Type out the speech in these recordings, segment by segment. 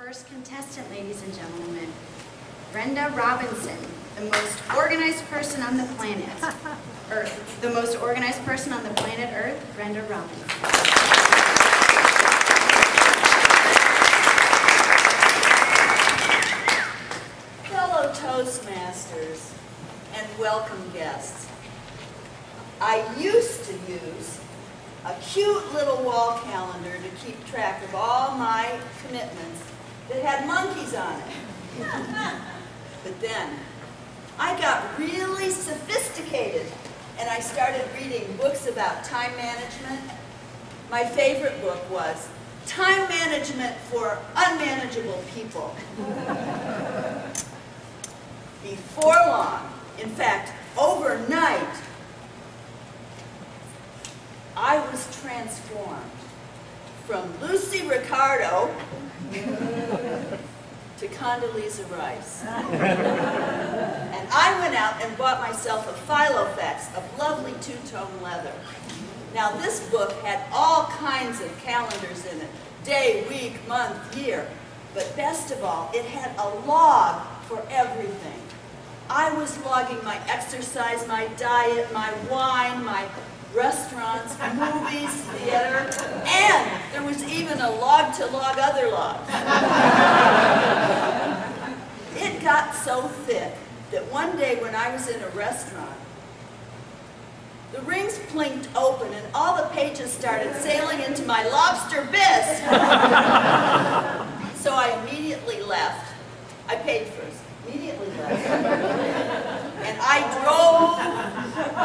first contestant, ladies and gentlemen, Brenda Robinson, the most organized person on the planet Earth. The most organized person on the planet Earth, Brenda Robinson. Fellow Toastmasters and welcome guests, I used to use a cute little wall calendar to keep track of all my commitments that had monkeys on it. But then I got really sophisticated and I started reading books about time management. My favorite book was Time Management for Unmanageable People. Before long, in fact, overnight, I was transformed from Lucy Ricardo to Condoleezza Rice. And I went out and bought myself a Filofax of lovely two-tone leather. Now this book had all kinds of calendars in it, day, week, month, year. But best of all, it had a log for everything. I was logging my exercise, my diet, my wine, my restaurants, movies, theater, and there was even a log to log other logs. It got so thick that one day when I was in a restaurant, the rings blinked open and all the pages started sailing into my lobster bisque. So I immediately left. I paid first. Immediately left. And I drove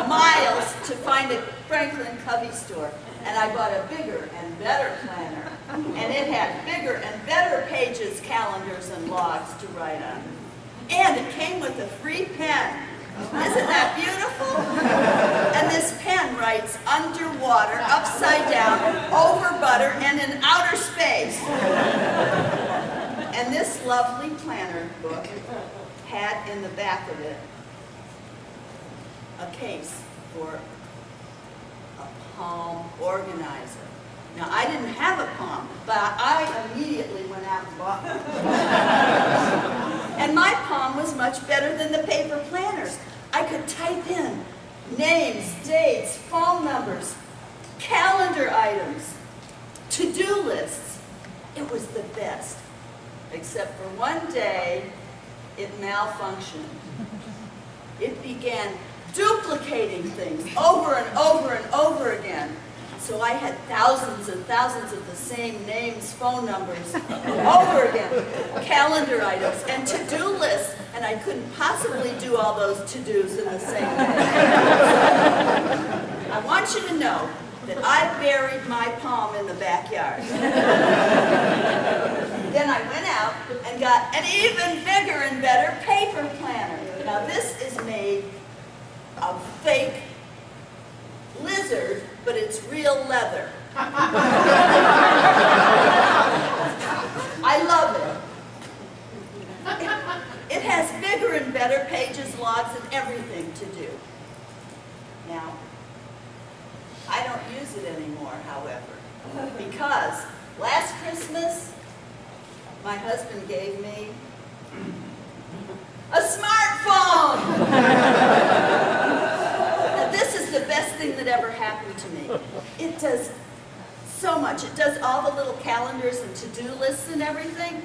miles to find a Franklin Covey store. And I bought a bigger and better planner. And it had bigger and better pages, calendars, and logs to write on. And it came with a free pen. Isn't that beautiful? And this pen writes underwater, upside down, over butter, and in outer space. And this lovely planner book had in the back of it a case for a palm organizer. Now, I didn't have a palm, but I immediately went out and bought one. And my palm was much better than the paper planners. I could type in names, dates, phone numbers, calendar items, to-do lists. It was the best. Except for one day, it malfunctioned. It began duplicating things over and over and over again. So I had thousands and thousands of the same names, phone numbers, over again, calendar items, and to-do lists, and I couldn't possibly do all those to-dos in the same day. I want you to know that I buried my palm in the backyard. Then I went out and got an even bigger and better paper planner. Now this is made of fake lizard, but it's real leather. I love it. It has bigger and better pages, logs, and everything to do. Now, I don't use it anymore, however, because last Christmas, my husband gave me a smartphone! Now, this is the best thing that ever happened to me. It does so much. It does all the little calendars and to-do lists and everything.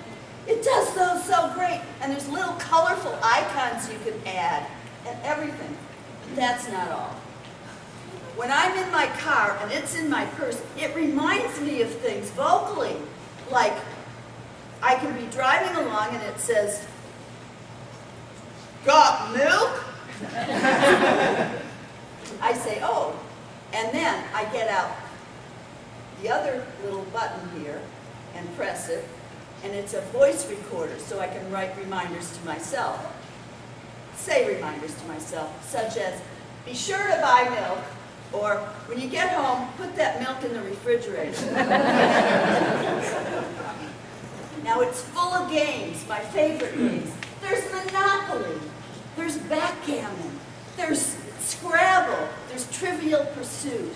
It does those so great. And there's little colorful icons you can add and everything. But that's not all. When I'm in my car and it's in my purse, it reminds me of things vocally. Like, I can be driving along and it says, "Got milk?" I say, "Oh," and then I get out the other little button here and press it, and it's a voice recorder, so I can write reminders to myself. Say reminders to myself, such as, "Be sure to buy milk," or, "When you get home, put that milk in the refrigerator." Now it's full of games, my favorite games. There's Monopoly, there's backgammon, there's Scrabble, there's Trivial Pursuit,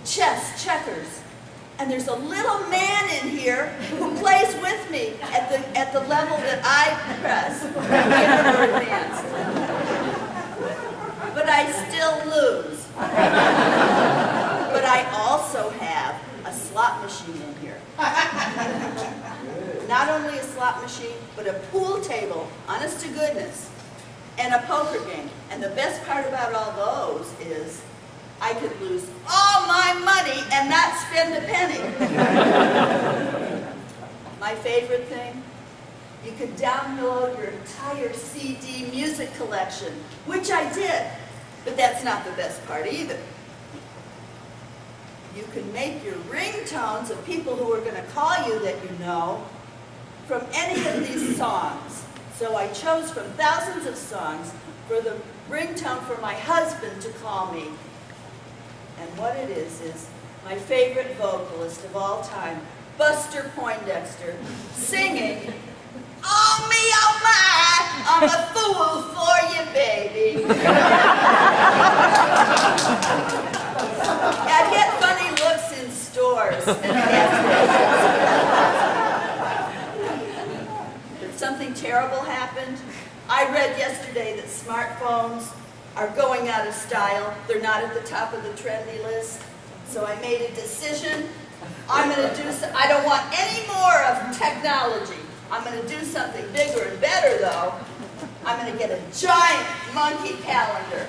chess, checkers, And there's a little man in here who plays with me at the level that I press, beginner or advanced. But I still lose. But I also have a slot machine in here. Not only a slot machine, but a pool table, honest to goodness, and a poker game. And the best part about all those is I could lose all my money and not spend a penny. My favorite thing, you could download your entire CD music collection, which I did, but that's not the best part either. You can make your ringtones of people who are going to call you that you know from any of these songs. So I chose from thousands of songs for the ringtone for my husband to call me. And what it is my favorite vocalist of all time, Buster Poindexter, singing, "Oh me, oh my, I'm a fool for you, baby." I get funny looks in stores and gas stations. But something terrible happened. I read yesterday that smartphones are going out of style. They're not at the top of the trendy list. So I made a decision. I don't want any more of technology. I'm going to do something bigger and better, though. I'm going to get a giant monkey calendar.